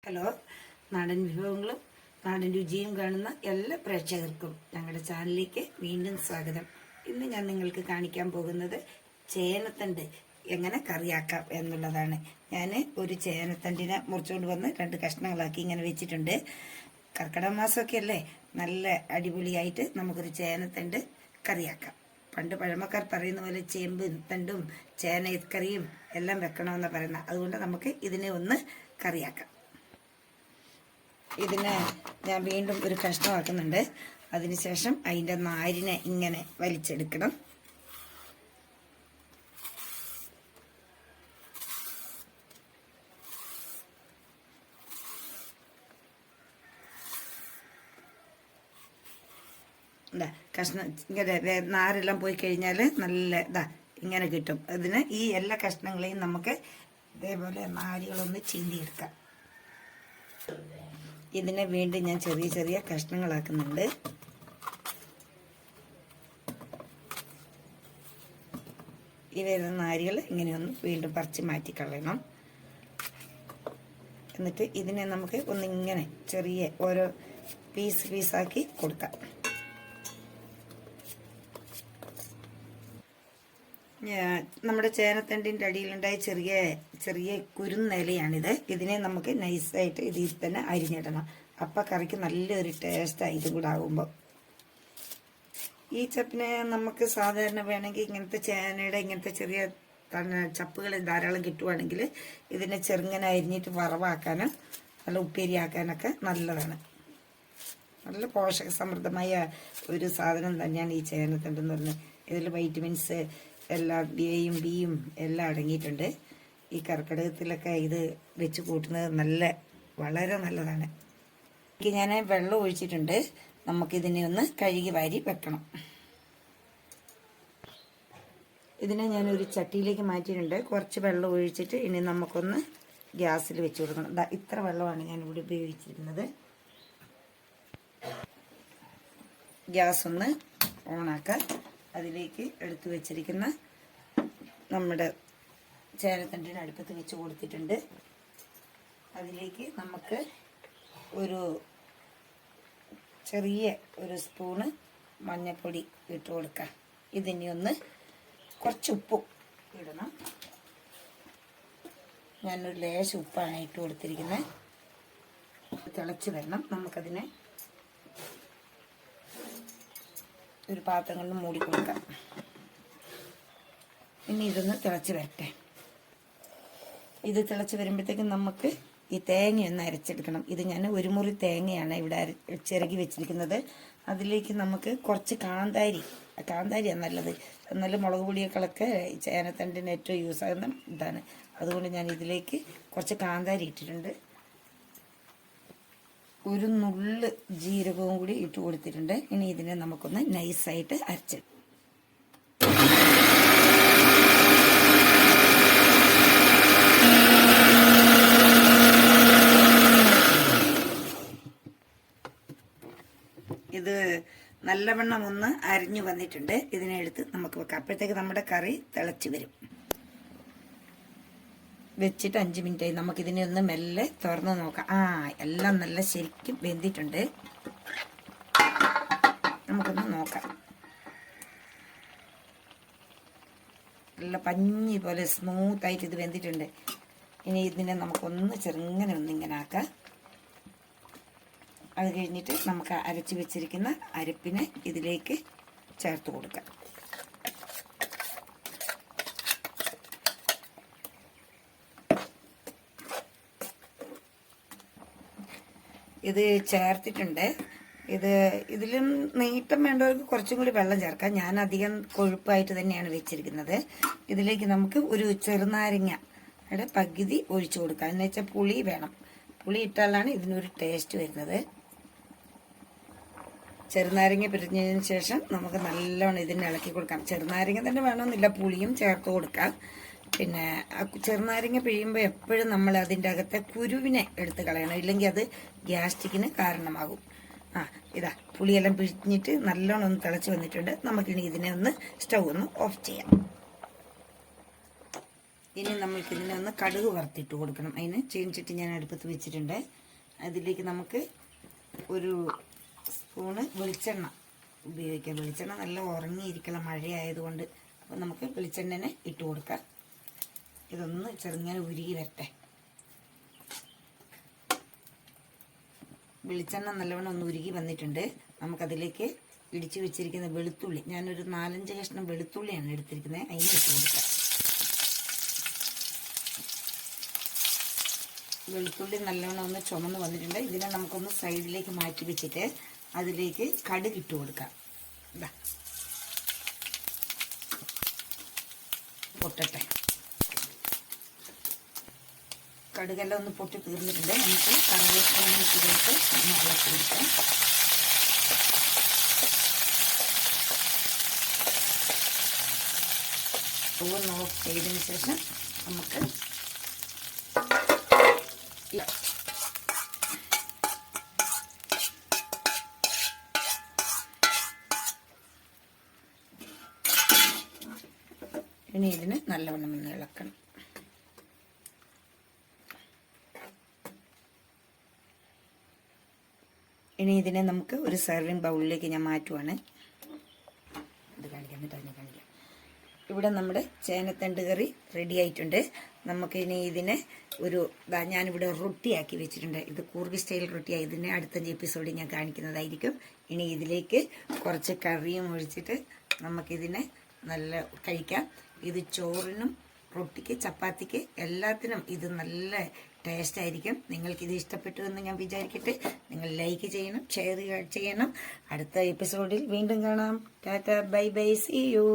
Hello, നാടൻ വിഭവങ്ങളും നാടൻ രുചിയും കാണുന്ന എല്ലാ പ്രേക്ഷകർക്കും ഞങ്ങളുടെ ചാനലിലേക്ക് വീണ്ടും സ്വാഗതം. ഇന്ന് ഞാൻ നിങ്ങൾക്ക് കാണിക്കാൻ പോകുന്നത് ചേനത്തണ്ട് എങ്ങനെ കറിയാക്കാം എന്നുള്ളതാണ്. ഞാൻ ഒരു ചേനത്തണ്ടിനെ മുറിച്ചുകൊണ്ട് വന്ന് 2 കഷ്ണങ്ങളാക്കി ഇങ്ങനെ വെച്ചിട്ടുണ്ട്. കർക്കിടക മാസമൊക്കെ അല്ലേ, നല്ല അടിപൊളിയായിട്ട് നമുക്കൊരു ചേനത്തണ്ട് കറിയാക്കാം. പണ്ട് പഴമക്കാർ പറയുന്ന പോലെ ചേമ്പും തണ്ടും ചേനക്കറിയും എല്ലാം വെക്കണമെന്നാണ് പറയുന്നത്. അതുകൊണ്ട് നമുക്ക് ഇതിനെ ഒന്ന് കറിയാക്കാം. ഇതിനെ ഞാൻ വീണ്ടും ഒരു കഷ്ണമാക്കുന്നുണ്ട്. അതിനുശേഷം അതിൻ്റെ നാരിനെ ഇങ്ങനെ വലിച്ചെടുക്കണം. കഷ്ണം ഇങ്ങനെ നാരെല്ലാം പോയി കഴിഞ്ഞാൽ നല്ല ഇങ്ങനെ കിട്ടും. അതിന് ഈ എല്ലാ കഷ്ണങ്ങളെയും നമുക്ക് ഇതേപോലെ നാരുകളൊന്ന് ചീന്തിയെടുക്കാം. ഇതിനെ വീണ്ടും ഞാൻ ചെറിയ ചെറിയ കഷ്ണങ്ങളാക്കുന്നുണ്ട്. ഈ വരുന്ന നാരുകൾ ഇങ്ങനെയൊന്ന് വീണ്ടും പറിച്ച് മാറ്റിക്കളയണം. എന്നിട്ട് ഇതിനെ നമുക്ക് ഒന്നിങ്ങനെ ചെറിയ ഓരോ പീസാക്കി കൊടുക്കാം. നമ്മുടെ ചേനത്തണ്ടിൻ്റെ അടിയിലുണ്ടായ ചെറിയ ചെറിയ കുരുന്നിലയാണിത്. ഇതിനെ നമുക്ക് നൈസായിട്ട് ഇതിൽ തന്നെ അരിഞ്ഞിടണം. അപ്പം കറിക്ക് നല്ലൊരു ടേസ്റ്റാണ് ഇതും കൂടെ ആകുമ്പോൾ. ഈ ചപ്പിനെ നമുക്ക് സാധാരണ വേണമെങ്കിൽ ഇങ്ങനത്തെ ചേനയുടെ ഇങ്ങനത്തെ ചെറിയ ചപ്പുകൾ ധാരാളം കിട്ടുവാണെങ്കിൽ ഇതിനെ ചെറുങ്ങനെ അരിഞ്ഞിട്ട് വറവാക്കാനും നല്ല ഉപ്പേരിയാക്കാനൊക്കെ നല്ലതാണ്. നല്ല പോഷക സമൃദ്ധമായ ഒരു സാധനം തന്നെയാണ് ഈ ചേനത്തണ്ടെന്ന് പറഞ്ഞത്. ഇതിൽ വൈറ്റമിൻസ് എല്ലാം എയും ബിയും എല്ലാം അടങ്ങിയിട്ടുണ്ട്. ഈ കർക്കിടകത്തിലൊക്കെ ഇത് വെച്ച് കൂട്ടുന്നത് വളരെ നല്ലതാണ്. ഞാൻ വെള്ളം ഒഴിച്ചിട്ടുണ്ട്. നമുക്കിതിനെ ഒന്ന് കഴുകി വാരി വെക്കണം. ഇതിനെ ഞാനൊരു ചട്ടിയിലേക്ക് മാറ്റിയിട്ടുണ്ട്. കുറച്ച് വെള്ളം ഒഴിച്ചിട്ട് ഇനി നമുക്കൊന്ന് ഗ്യാസിൽ വെച്ച് കൊടുക്കണം. ഇത്ര വെള്ളമാണ് ഞാനിവിടെ ഉപയോഗിച്ചിരുന്നത്. ഗ്യാസ് ഒന്ന് ഓണാക്കാം. അതിലേക്ക് എടുത്തു വെച്ചിരിക്കുന്ന നമ്മുടെ ചേനത്തണ്ടിന് അടുപ്പത്ത് വെച്ച് കൊടുത്തിട്ടുണ്ട്. അതിലേക്ക് നമുക്ക് ഒരു ചെറിയ ഒരു സ്പൂണ് മഞ്ഞൾപ്പൊടി ഇട്ട് കൊടുക്കാം. ഇതിനി ഒന്ന് കുറച്ച് ഉപ്പും ഇടണം. ഞാനൊരു ലേശം ഉപ്പാണ് ഇട്ട് കൊടുത്തിരിക്കുന്നത്. തിളച്ച് വരണം. നമുക്കതിനെ ഒരു പാത്രം കൊണ്ട് മൂടി കൊടുക്കാം. ഇനി ഇതൊന്ന് തിളച്ച് വരട്ടെ. ഇത് തിളച്ച് വരുമ്പോഴത്തേക്കും നമുക്ക് ഈ തേങ്ങയൊന്ന് അരച്ചെടുക്കണം. ഇത് ഞാൻ ഒരു മുറി തേങ്ങയാണ് ഇവിടെ ചിരകി വെച്ചിരിക്കുന്നത്. അതിലേക്ക് നമുക്ക് കുറച്ച് കാന്താരിയാണ് നല്ലത്. എന്നാലും മുളക് പൊടിയേക്കാളൊക്കെ ചേനത്തണ്ടിന് ഏറ്റവും യൂസ് ആകുന്ന ഇതാണ്. അതുകൊണ്ട് ഞാൻ ഇതിലേക്ക് കുറച്ച് കാന്താരി ഇട്ടിട്ടുണ്ട്. ഒരു നുള്ള് ജീരകവും കൂടി ഇട്ട് കൊടുത്തിട്ടുണ്ട്. ഇനി ഇതിനെ നമുക്കൊന്ന് നൈസായിട്ട് അരച്ചെടുക്കാം. ഇത് നല്ലവണ്ണം ഒന്ന് അരിഞ്ഞു വന്നിട്ടുണ്ട്. ഇതിനെ എടുത്ത് നമുക്ക് വെക്കാം. അപ്പോഴത്തേക്ക് നമ്മുടെ കറി തിളച്ച് വരും. വെച്ചിട്ട് 5 മിനിറ്റായി. നമുക്കിതിനെ ഒന്ന് മെല്ലെ തുറന്ന് നോക്കാം. എല്ലാം നല്ല ശരിക്കും വെന്തിട്ടുണ്ട്. നമുക്കൊന്ന് നോക്കാം. നല്ല പഞ്ഞി പോലെ സ്മൂത്തായിട്ട് ഇത് വെന്തിട്ടുണ്ട്. ഇനി ഇതിനെ നമുക്കൊന്ന് ചെറുങ്ങനെ ഒന്നിങ്ങനെ ആക്കാം. അത് കഴിഞ്ഞിട്ട് നമുക്ക് അരച്ച് വെച്ചിരിക്കുന്ന അരപ്പിനെ ഇതിലേക്ക് ചേർത്ത് കൊടുക്കാം. ഇത് ചേർത്തിട്ടുണ്ട്. ഇതിലും നീട്ടം വേണ്ടവർക്ക് കുറച്ചും കൂടി വെള്ളം ചേർക്കാം. ഞാൻ അധികം കൊഴുപ്പായിട്ട് തന്നെയാണ് വെച്ചിരിക്കുന്നത്. ഇതിലേക്ക് നമുക്ക് ഒരു ചെറുനാരങ്ങയുടെ പകുതി ഒഴിച്ചു കൊടുക്കാം. എന്ന് വെച്ചാൽ പുളി വേണം. പുളി ഇട്ടാലാണ് ഇതിനൊരു ടേസ്റ്റ് വരുന്നത്. ചെറുനാരങ്ങ പിരിഞ്ഞതിന് ശേഷം നമുക്ക് നല്ലോണം ഇതിനെ ഇളക്കി കൊടുക്കാം. ചെറുനാരങ്ങ തന്നെ വേണമെന്നില്ല, പുളിയും ചേർത്ത് കൊടുക്കാം. പിന്നെ ചെറുനാരങ്ങ പിഴിയുമ്പോൾ എപ്പോഴും നമ്മൾ അതിൻ്റെ അകത്തെ കുരുവിനെ എടുത്ത് കളയണം. ഇല്ലെങ്കിൽ അത് ഗ്യാസ്ട്രിക്കിന് കാരണമാകും. പുളിയെല്ലാം പിഴിഞ്ഞിട്ട് നല്ലോണം ഒന്ന് തിളച്ച് വന്നിട്ടുണ്ട്. നമുക്കിനി ഇതിനെ ഒന്ന് സ്റ്റൗ ഒന്ന് ഓഫ് ചെയ്യാം. ഇനി നമ്മൾക്ക് ഇതിനെ ഒന്ന് കടുക് വറുത്തിട്ട് കൊടുക്കണം. അതിന് ചീനിച്ചിട്ട് ഞാൻ അടുപ്പത്ത് വെച്ചിട്ടുണ്ട്. അതിലേക്ക് നമുക്ക് ഒരു സ്പൂണ് വെളിച്ചെണ്ണ ഉപയോഗിക്കാം. വെളിച്ചെണ്ണ നല്ല ഉറങ്ങിയിരിക്കണം മഴയായതുകൊണ്ട്. അപ്പോൾ നമുക്ക് വെളിച്ചെണ്ണനെ ഇട്ട് കൊടുക്കാം. ഇതൊന്ന് ചെറുങ്ങനെ ഉരുകി വരട്ടെ. വെളിച്ചെണ്ണ നല്ലവണ്ണം ഒന്ന് ഉരുകി വന്നിട്ടുണ്ട്. നമുക്കതിലേക്ക് ഇടിച്ചു വെച്ചിരിക്കുന്ന വെളുത്തുള്ളി, ഞാനൊരു 4-5 കഷ്ണം വെളുത്തുള്ളിയാണ് എടുത്തിരിക്കുന്നത്, അതിന് ഇട്ട് കൊടുക്കാം. വെളുത്തുള്ളി നല്ലവണ്ണം ഒന്ന് ചുമന്ന് വന്നിട്ടുണ്ട്. ഇതിനെ നമുക്കൊന്ന് സൈഡിലേക്ക് മാറ്റി വെച്ചിട്ട് അതിലേക്ക് കടുക് ഇട്ട് കൊടുക്കാം. ഇതാ പൊട്ടട്ടെ. കടുകെല്ലാം ഒന്ന് പൊട്ടി തീർന്നിട്ടുണ്ട്. നമുക്ക് കറിവേപ്പില ഇട്ട് ഇളക്കി കൊടുക്കാം. ഓവൻ ഓഫ് ചെയ്തതിന് ശേഷം നമുക്ക് ഇനി ഇതിന് നല്ലവണ്ണം ഒന്ന് ഇളക്കണം. ഇനി ഇതിനെ നമുക്ക് ഒരു സെർവിങ് ബൗളിലേക്ക് ഞാൻ മാറ്റുവാണ്. ഇത് കാണിക്കാം, എന്നിട്ട് അതിനെ കാണിക്കാം. ഇവിടെ നമ്മുടെ ചേനത്തണ്ട് കറി റെഡി ആയിട്ടുണ്ട്. നമുക്കിനി ഇതിനെ ഞാനിവിടെ റൊട്ടിയാക്കി വെച്ചിട്ടുണ്ട്. ഇത് കൂർഗ് സ്റ്റൈൽ റൊട്ടിയായി. ഇതിനെ അടുത്ത എപ്പിസോഡിൽ ഞാൻ കാണിക്കുന്നതായിരിക്കും. ഇനി ഇതിലേക്ക് കുറച്ച് കറിയും ഒഴിച്ചിട്ട് നമുക്കിതിനെ നല്ല കഴിക്കാം. ഇത് ചോറിനും റൊട്ടിക്ക് ചപ്പാത്തിക്ക് എല്ലാത്തിനും ഇത് നല്ല ടേസ്റ്റ് ആയിരിക്കും. നിങ്ങൾക്കിത് ഇഷ്ടപ്പെട്ടു എന്ന് ഞാൻ വിചാരിക്കട്ടെ. നിങ്ങൾ ലൈക്ക് ചെയ്യണം, ഷെയർ ചെയ്യണം. അടുത്ത എപ്പിസോഡിൽ വീണ്ടും കാണാം. Tata, bye bye, see U.